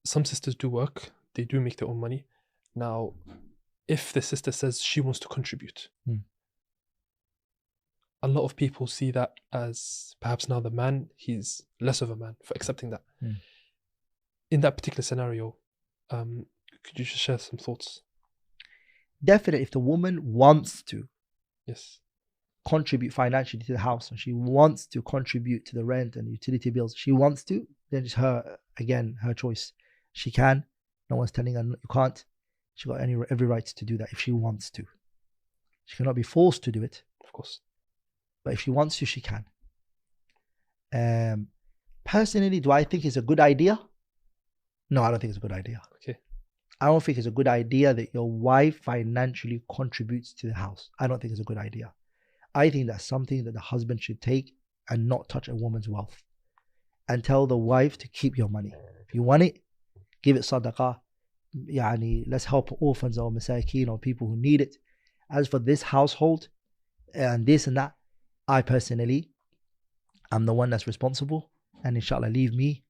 some sisters do work, they do make their own money. Now, if the sister says she wants to contribute, a lot of people see that as perhaps now the man, he's less of a man for accepting that. In that particular scenario, could you just share some thoughts? Definitely, if the woman wants to contribute financially to the house, and she wants to contribute to the rent and utility bills, she wants to, then it's her, again, her choice. She can. No one's telling her you can't. She's got every right to do that if she wants to. She cannot be forced to do it, of course. But if she wants to, she can. Personally, do I think it's a good idea? No, I don't think it's a good idea. Okay. I don't think it's a good idea that your wife financially contributes to the house. I don't think it's a good idea. I think that's something that the husband should take and not touch a woman's wealth. And tell the wife to keep your money. If you want it, give it sadaqah. Let's help orphans or masakeen or people who need it. As for this household and this and that, I personally am the one that's responsible, and inshallah leave me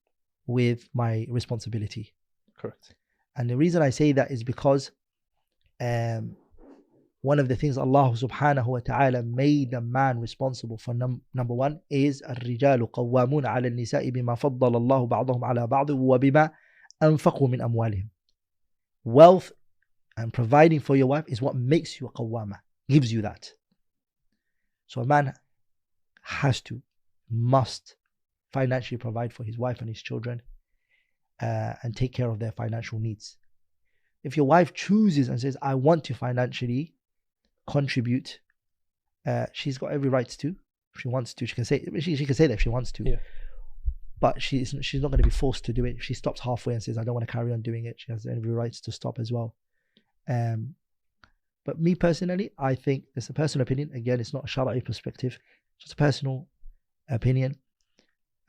with my responsibility. Correct. And the reason I say that is because one of the things Allah subhanahu wa ta'ala made a man responsible for, number one, is الرجال قوامون على النساء بما فضل الله بعضهم على بعض وبما أنفقوا من أموالهم. Wealth and providing for your wife is what makes you a qawwama, gives you that. So a man must financially provide for his wife and his children and take care of their financial needs. If your wife chooses and says, I want to financially contribute, she's got every right to. If she wants to, she can say that if she wants to. Yeah. But she's not going to be forced to do it. If she stops halfway and says, I don't want to carry on doing it, she has every right to stop as well. But me personally, I think it's a personal opinion. Again, it's not a Shara'i perspective. It's just a personal opinion.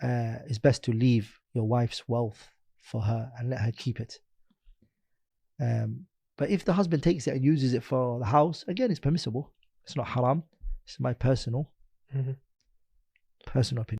It's best to leave your wife's wealth for her and let her keep it. But if the husband takes it and uses it for the house, again, it's permissible. It's not haram. It's my personal opinion.